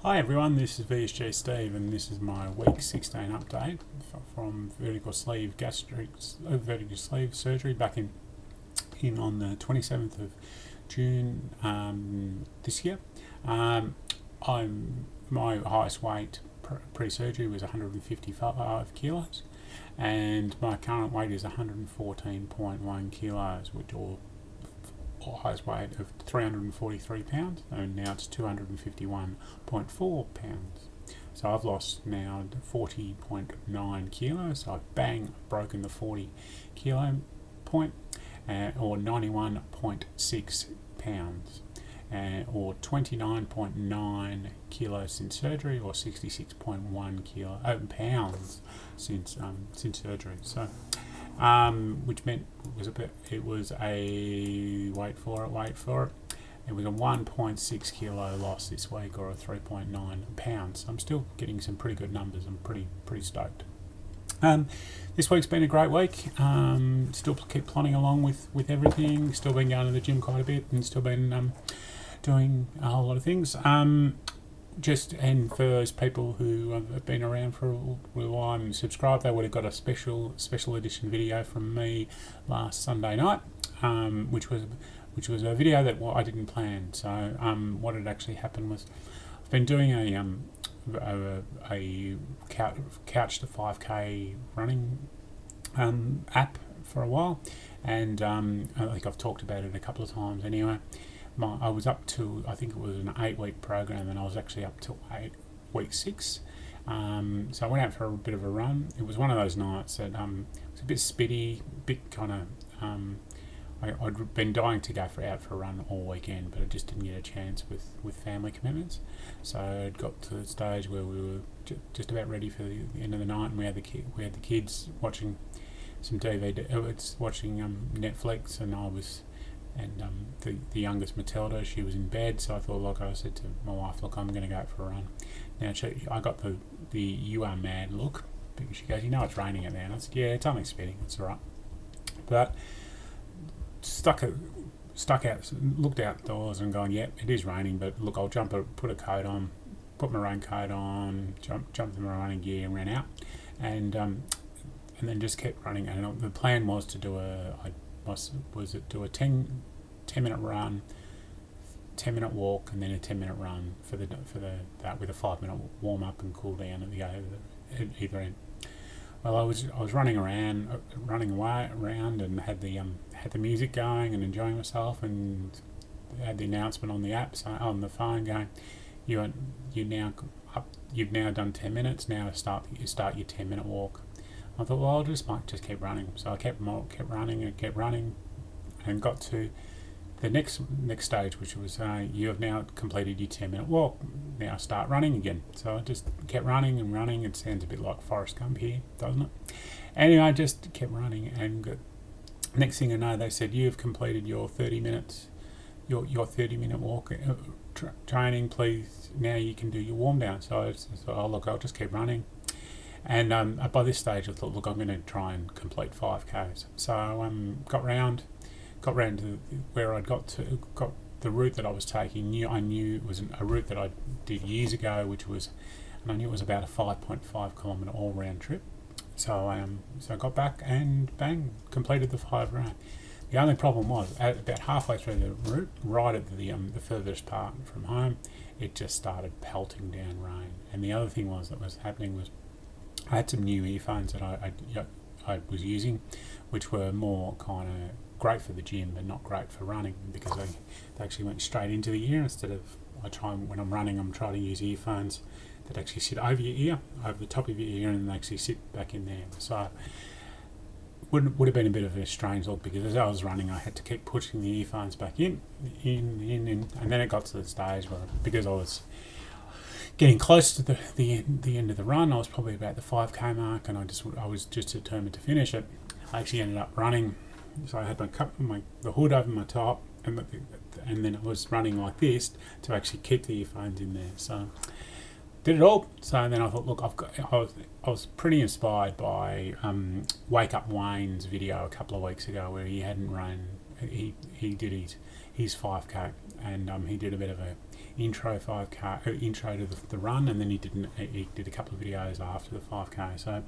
Hi everyone, this is VSG Steve and this is my week 16 update from vertical sleeve surgery back in on the 27th of June this year. My highest weight pre-surgery was 155 kilos and my current weight is 114.1 kilos, which highest weight of 343 pounds, and now it's 251.4 pounds. So I've lost now 40.9 kilos. So I've broken the 40 kilo point, or 91.6 pounds, or 29.9 kilos since surgery, or 66.1 pounds since surgery. So. Which meant it was a wait for it. It was a 1.6 kilo loss this week, or a 3.9 pounds. So I'm still getting some pretty good numbers. I'm pretty stoked. This week's been a great week. Still keep plodding along with everything. Still been going to the gym quite a bit, and still been doing a whole lot of things. And for those people who have been around for a while and subscribed, they would have got a special edition video from me last Sunday night, which was a video that I didn't plan. So what had actually happened was I've been doing a couch to 5k running app for a while, and I think I've talked about it a couple of times anyway. I was up to, I think it was an 8-week program, and I was actually up to week 6. So I went out for a bit of a run. It was one of those nights that it was a bit spitty, bit kind of. I'd been dying to go out for a run all weekend, but I just didn't get a chance with family commitments. So it got to the stage where we were just about ready for the end of the night, and we had the kids watching some DVD, watching Netflix, and I was. And the youngest Matilda, she was in bed, so I thought, I said to my wife, I'm going to go out for a run. Now I got the "you are mad" look, because she goes, it's raining out there, and I said, yeah, it's only spitting, it's all right. But looked outdoors and going, yeah, it is raining, but look, I'll put a coat on, put my raincoat on, jumped in my running gear and ran out, and then just kept running. And the plan was to do a 10-minute run, 10-minute walk, and then a 10-minute run for that with a 5-minute warm up and cool down at either end. Well, I was running around, and had the music going and enjoying myself, and had the announcement on the app, on the phone, going, you've now done 10 minutes. Now start your 10-minute walk. I thought, well, I might just keep running. So I kept running, and got to the next stage, which was you have now completed your 10-minute walk. Now start running again. So I just kept running and running. It sounds a bit like Forrest Gump here, doesn't it? Anyway, I just kept running, and next thing I know, they said, you've completed your 30 minutes, your 30-minute walk training. Please, now you can do your warm down. So I thought, I'll just keep running. And by this stage, I thought, I'm going to try and complete 5Ks. So I got round to where I'd got the route that I was taking. I knew it was a route that I did years ago, and I knew it was about a 5.5 kilometre all-round trip. So I got back and bang, completed the 5 round. The only problem was, about halfway through the route, right at the furthest part from home, it just started pelting down rain. And the other thing that was happening was, I had some new earphones that I was using, which were more kind of great for the gym but not great for running, because they actually went straight into the ear instead of, when I'm running, I'm trying to use earphones that actually sit over your ear, over the top of your ear, and they actually sit back in there. So would have been a bit of a strange look, because as I was running, I had to keep pushing the earphones back in, and then it got to the stage where, because I was getting close to the end of the run, I was probably about the 5k mark, and I was just determined to finish it. I actually ended up running, so I had the hood over my top, and then I was running like this to actually keep the earphones in there. So did it all. So then I thought, I was pretty inspired by Wake Up Wayne's video a couple of weeks ago, where he hadn't run. He did his 5k, and he did a bit of a intro 5K, intro to the run, and then he did a couple of videos after the 5K. So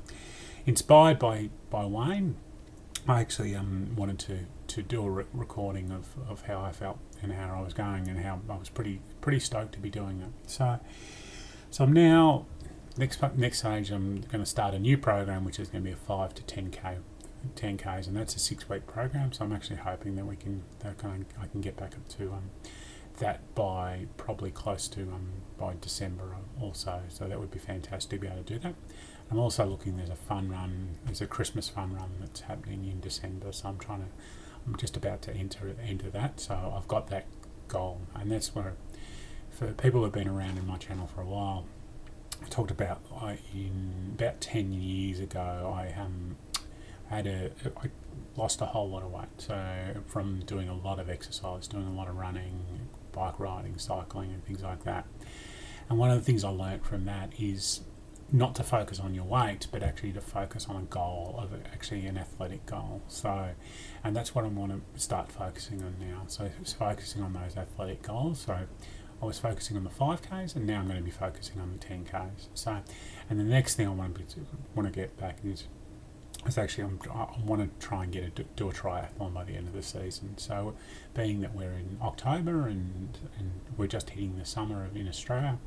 inspired by Wayne, I actually wanted to do a recording of how I felt and how I was going, and how I was pretty stoked to be doing it. So I'm now next stage. I'm going to start a new program, which is going to be a 5 to 10Ks, and that's a 6-week program. So I'm actually hoping that I can get back up to that by probably close to by December or so. So that would be fantastic to be able to do that. I'm also looking. There's a Christmas fun run that's happening in December. So I'm just about to enter that. So I've got that goal, and that's where, for people who've been around in my channel for a while, I talked about about 10 years ago. I lost a whole lot of weight. So from doing a lot of exercise, doing a lot of running, bike riding, cycling, and things like that. And one of the things I learned from that is not to focus on your weight, but actually to focus on a goal, of actually an athletic goal. So, and that's what I want to start focusing on now. So it's focusing on those athletic goals. So I was focusing on the 5Ks, and now I'm going to be focusing on the 10Ks. So, and the next thing I want to get back is actually I want to try and do a triathlon by the end of the season. So, being that we're in October and we're just hitting the summer in Australia,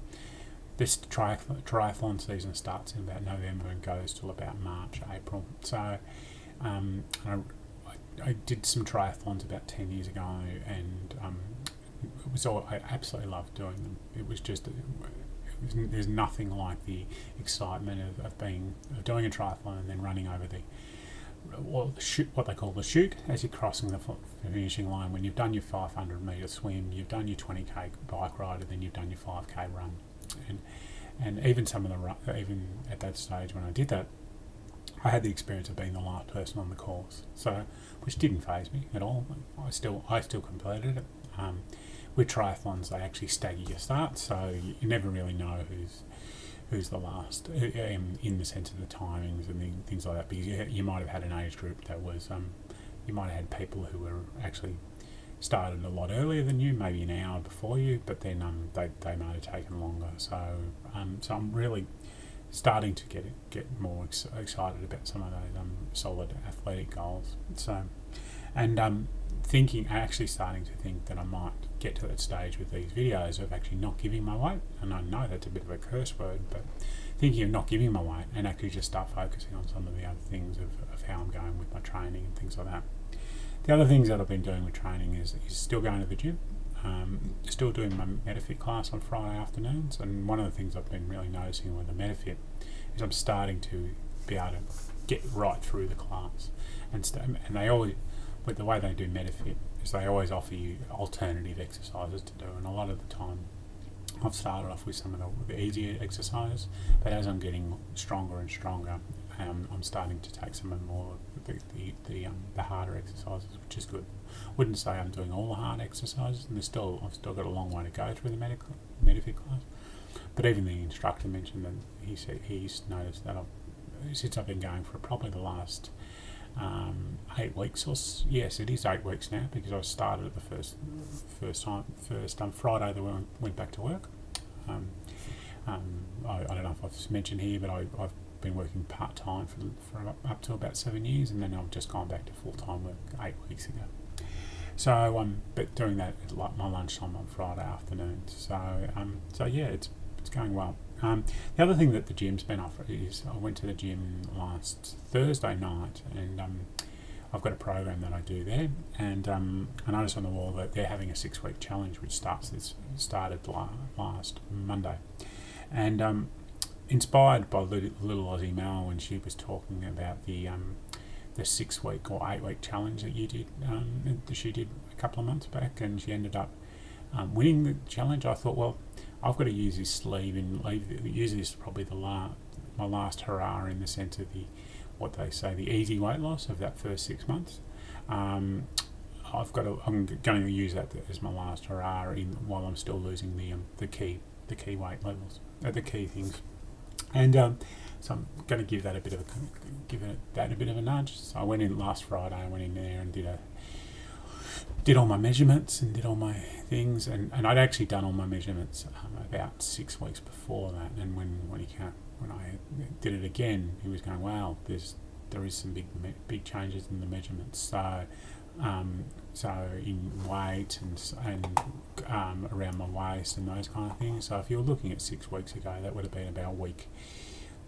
this triathlon season starts in about November and goes till about March, April. So I did some triathlons about 10 years ago, and I absolutely loved doing them. It was just, there's nothing like the excitement of doing a triathlon and then running over what they call the chute as you're crossing the finishing line. When you've done your 500 metre swim, you've done your 20k bike ride, and then you've done your 5k run. And even even at that stage when I did that, I had the experience of being the last person on the course, so which didn't faze me at all. I still completed it. With triathlons, they actually stagger your starts, so you never really know who's the last, in the sense of the timings and things like that. Because you might have had an age group that was, you might have had people who were actually started a lot earlier than you, maybe an hour before you, but then they might have taken longer. So I'm really starting to get more excited about some of those solid athletic goals. So, and actually starting to think that I might get to that stage with these videos of actually not giving my weight. And I know that's a bit of a curse word, but thinking of not giving my weight and actually just start focusing on some of the other things of how I'm going with my training and things like that. The other things that I've been doing with training is still going to the gym, still doing my MetaFit class on Friday afternoons. And one of the things I've been really noticing with the MetaFit is I'm starting to be able to get right through the class. And they always, with the way they do MetaFit, is they always offer you alternative exercises to do. And a lot of the time, I've started off with some of the easier exercises, but as I'm getting stronger and stronger, I'm starting to take some of the harder exercises, which is good. Wouldn't say I'm doing all the hard exercises, and I've still got a long way to go through the MetaFit class. But even the instructor mentioned that he's noticed that since I've been going for probably the last 8 weeks, or yes, it is 8 weeks now, because I started at the first Friday that I went back to work. I don't know if I've mentioned here, but I've been working part-time for up to about 7 years, and then I've just gone back to full-time work 8 weeks ago. So but doing that at my lunchtime on Friday afternoons. So yeah, it's going well. The other thing that the gym's been offering is I went to the gym last Thursday night, and I've got a program that I do there, and I noticed on the wall that they're having a 6-week challenge which started last Monday, and inspired by little Aussie Mel when she was talking about the 6-week or 8-week challenge that she did a couple of months back, and she ended up winning the challenge. I thought, well, I've got to use this sleeve and use this probably my last hurrah, in the sense of what they say, the easy weight loss of that first 6 months. I'm going to use that as my last hurrah while I'm still losing the key weight levels, the key things. And so I'm going to give that a bit of a nudge. So I went in last Friday. I went in there and did did all my measurements and did all my things, and I'd actually done all my measurements about 6 weeks before that. And when I did it again, he was going, "Wow, there is some big changes in the measurements." So in weight and around my waist and those kind of things. So if you were looking at 6 weeks ago, that would have been about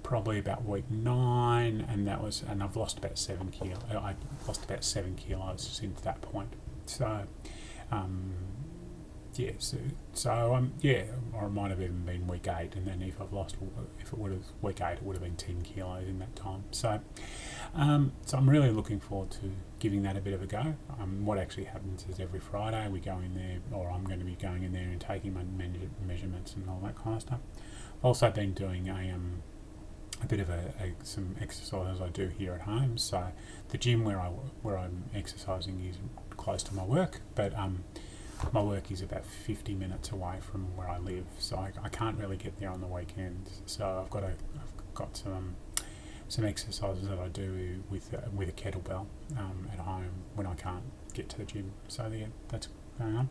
probably about week 9, and I've lost about 7 kilos. I lost about 7 kilos since that point. So, or it might have even been week 8, and then if it would have week 8, it would have been 10 kilos in that time. So I'm really looking forward to giving that a bit of a go. What actually happens is every Friday we go in there, or I'm going to be going in there and taking my measurements and all that kind of stuff. I've also been doing a bit of some exercises I do here at home. So the gym where I'm exercising is close to my work, but my work is about 50 minutes away from where I live, so I can't really get there on the weekends. So I've got some exercises that I do with a kettlebell at home when I can't get to the gym. So yeah, that's going on.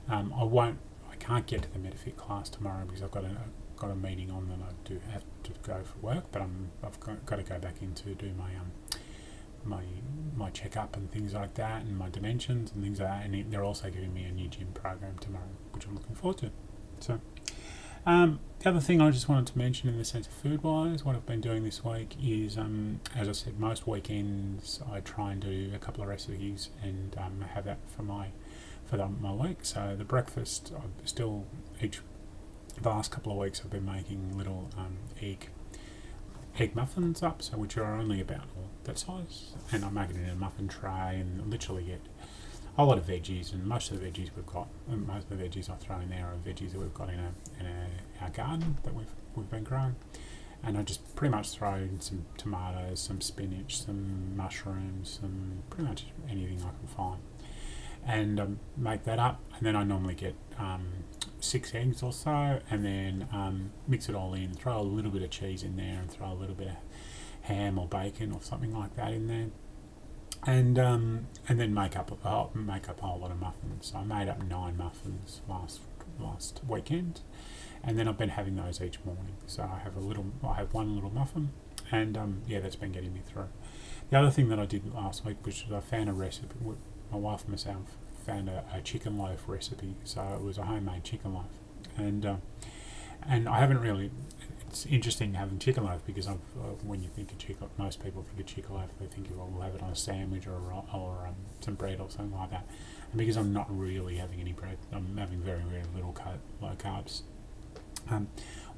I can't get to the MetaFit class tomorrow because I've got a meeting on that I do have to go for work, but I've got to go back in to do my checkup and things like that, and my dimensions and things like that. And they're also giving me a new gym program tomorrow, which I'm looking forward to. So the other thing I just wanted to mention in the sense of food-wise, what I've been doing this week is, as I said, most weekends I try and do a couple of recipes and have that for my week. So the breakfast, the last couple of weeks I've been making little egg muffins up, so which are only about that size, and I make it in a muffin tray and literally get a whole lot of veggies, and most of the veggies I throw in there are veggies that we've got in our garden that we've been growing, and I just pretty much throw in some tomatoes, some spinach, some mushrooms, some pretty much anything I can find, and make that up. And then I normally get 6 eggs or so, and then mix it all in, throw a little bit of cheese in there, and throw a little bit of ham or bacon or something like that in there, and then make up a whole lot of muffins. So I made up 9 muffins last weekend, and then I've been having those each morning. So I have one little muffin, and that's been getting me through. The other thing that I did last week, which was I found a recipe. My wife and myself found a chicken loaf recipe. So it was a homemade chicken loaf, and I haven't really. It's interesting having chicken loaf because when you think of chicken, most people think of chicken loaf. They think, we'll have it on a sandwich or some bread or something like that. And because I'm not really having any bread, I'm having very, very little low carbs.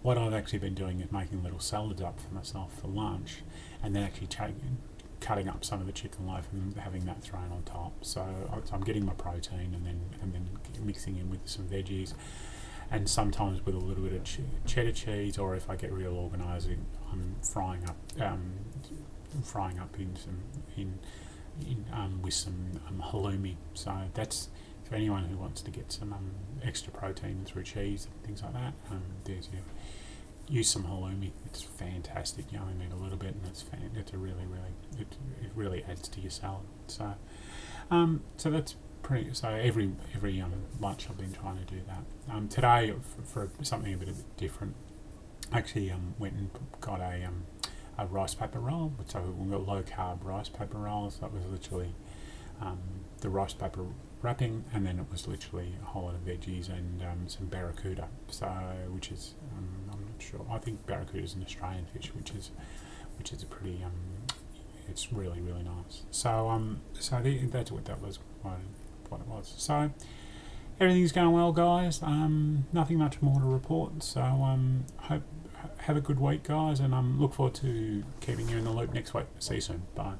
What I've actually been doing is making little salads up for myself for lunch, and then actually cutting up some of the chicken loaf and having that thrown on top. So I'm getting my protein and then mixing in with some veggies, and sometimes with a little bit of cheddar cheese, or if I get real organised, I'm frying up with some halloumi. So that's for anyone who wants to get some extra protein through cheese and things like that. Use some halloumi. It's fantastic. You only need a little bit, and it really adds to your salad. So that's pretty. So every lunch I've been trying to do that. Today for something a bit different, I actually went and got a rice paper roll. So we got low carb rice paper rolls. That was literally the rice paper wrapping, and then it was literally a whole lot of veggies and some barracuda. So which is I'm not sure. I think barracuda is an Australian fish, which is a pretty it's really, really nice. So that's what that was. What it was. So everything's going well, guys. Nothing much more to report. So have a good week, guys, and look forward to keeping you in the loop next week. See you soon. Bye.